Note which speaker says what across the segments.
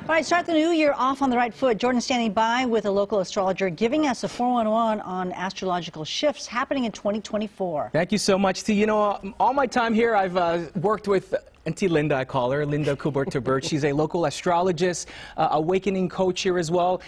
Speaker 1: All right, start the new year off on the right foot. Jordan standing by with a local astrologer giving us a 411 on astrological shifts happening in 2024.
Speaker 2: Thank you so much, T. You know, all my time here, I've worked with Auntie Linda, I call her, Linda Byrd. She's a local astrologist, awakening coach here as well.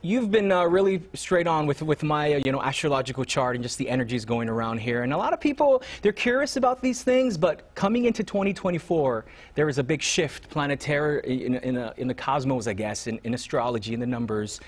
Speaker 2: You've been really straight on with my, astrological chart and just the energies going around here. And a lot of people, they're curious about these things, but coming into 2024, there is a big shift planetary in the cosmos, I guess, in astrology, in the numbers.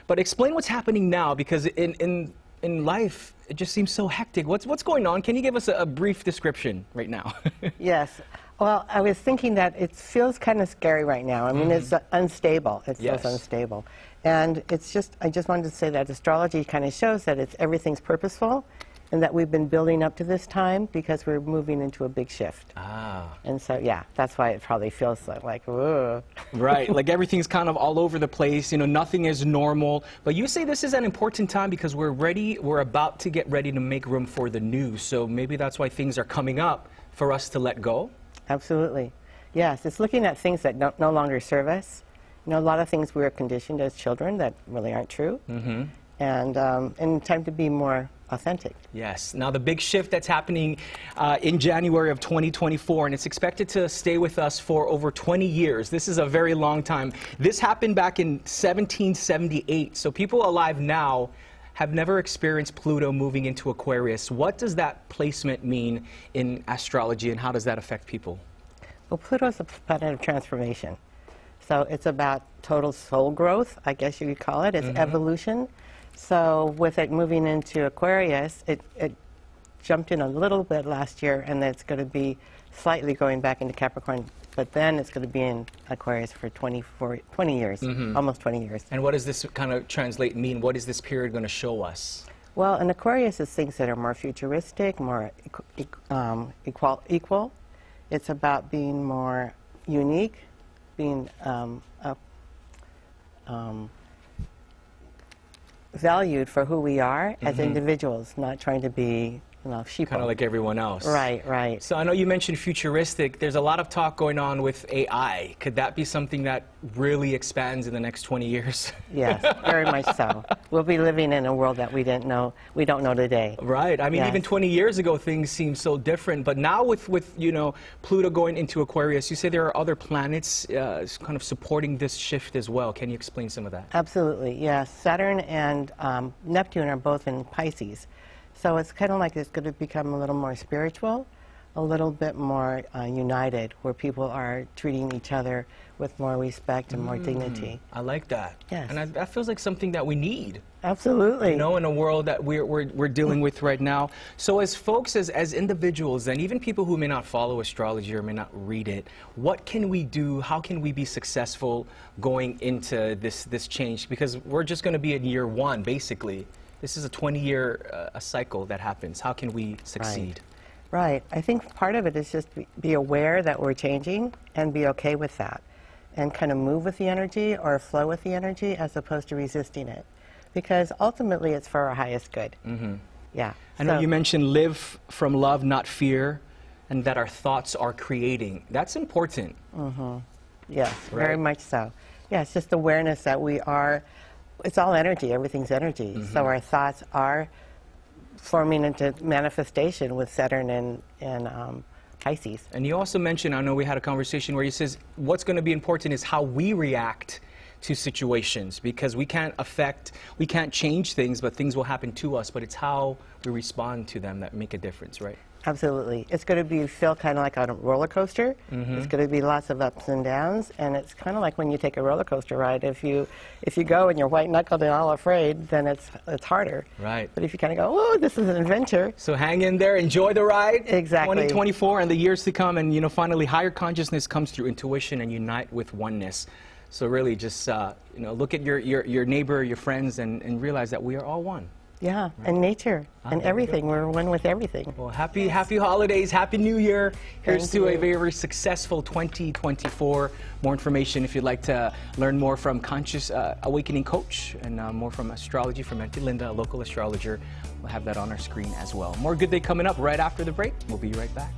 Speaker 2: But explain what's happening now, because in life, it just seems so hectic. What's going on? Can you give us a brief description right now?
Speaker 3: Yes. Well, I was thinking that it feels kind of scary right now. I mean, it's unstable. It feels unstable. And it's just, I just wanted to say that astrology kind of shows that everything's purposeful and that we've been building up to this time because we're moving into a big shift. Ah. And so, yeah, that's why it probably feels like whoa.
Speaker 2: Right, like everything's kind of all over the place, nothing is normal. But you say this is an important time because we're about to get ready to make room for the new. So maybe that's why things are coming up for us to let go?
Speaker 3: Absolutely. Yes, it's looking at things that no longer serve us. A lot of things we were conditioned as children that really aren't true. And time to be more authentic.
Speaker 2: Yes. Now, the big shift that's happening in January of 2024, and it's expected to stay with us for over 20 years. This is a very long time. This happened back in 1778. So people alive now have never experienced Pluto moving into Aquarius. What does that placement mean in astrology, and how does that affect people?
Speaker 3: Well, Pluto is a planet of transformation. So it's about total soul growth, I guess you could call it. It's evolution. So with it moving into Aquarius, it jumped in a little bit last year, and it's going to be slightly going back into Capricorn. But then it's going to be in Aquarius for 20 years, almost 20 years.
Speaker 2: And what does this kind of translate mean? What is this period going to show us?
Speaker 3: Well, in Aquarius, it's things that are more futuristic, more equal. It's about being more unique, being valued for who we are as individuals, not trying to be sheeple.
Speaker 2: Kind of like everyone else.
Speaker 3: Right, right.
Speaker 2: So I know you mentioned futuristic. There's a lot of talk going on with AI. Could that be something that really expands in the next 20 years?
Speaker 3: Yes, very much so. We'll be living in a world that we don't know today.
Speaker 2: Right. I mean, even 20 years ago, things seemed so different. But now with Pluto going into Aquarius, you say there are other planets kind of supporting this shift as well. Can you explain some of that?
Speaker 3: Absolutely, yes. Saturn and Neptune are both in Pisces. So it's kind of like it's going to become a little more spiritual, a little bit more united, where people are treating each other with more respect and more dignity.
Speaker 2: I like that.
Speaker 3: Yes.
Speaker 2: And that feels like something that we need.
Speaker 3: Absolutely.
Speaker 2: In a world that we're dealing with right now. So as folks, as individuals, and even people who may not follow astrology or may not read it, what can we do? How can we be successful going into this change? Because we're just going to be in year one, basically. This is a 20-year cycle that happens. How can we succeed?
Speaker 3: Right. I think part of it is just be aware that we're changing and be okay with that. And kind of move with the energy or flow with the energy as opposed to resisting it. Because ultimately it's for our highest good. Yeah.
Speaker 2: I know you mentioned live from love, not fear, and that our thoughts are creating. That's important.
Speaker 3: Yes,
Speaker 2: right?
Speaker 3: Very much so. Yeah, it's just awareness that we are. It's all energy. Everything's energy. So our thoughts are forming into manifestation with Saturn and Pisces.
Speaker 2: And you also mentioned, I know we had a conversation where you says what's going to be important is how we react to situations, because we can't change things, but things will happen to us, but it's how we respond to them that make a difference, right?
Speaker 3: Absolutely. It's going to feel kind of like on a roller coaster. It's going to be lots of ups and downs, and it's kind of like when you take a roller coaster ride. If you go and you're white-knuckled and all afraid, then it's harder.
Speaker 2: Right.
Speaker 3: But if you kind of go, oh, this is an adventure.
Speaker 2: So hang in there, enjoy the ride.
Speaker 3: Exactly.
Speaker 2: 2024 and the years to come, and finally higher consciousness comes through intuition and unite with oneness. So really just look at your neighbor, your friends, and realize that we are all one.
Speaker 3: Yeah, right. And nature and everything. We're one with everything.
Speaker 2: Well, happy holidays, happy New Year. Here's to a very successful 2024. More information if you'd like to learn more from Conscious Awakening Coach and more from astrology from Auntie Linda, a local astrologer. We'll have that on our screen as well. More Good Day coming up right after the break. We'll be right back.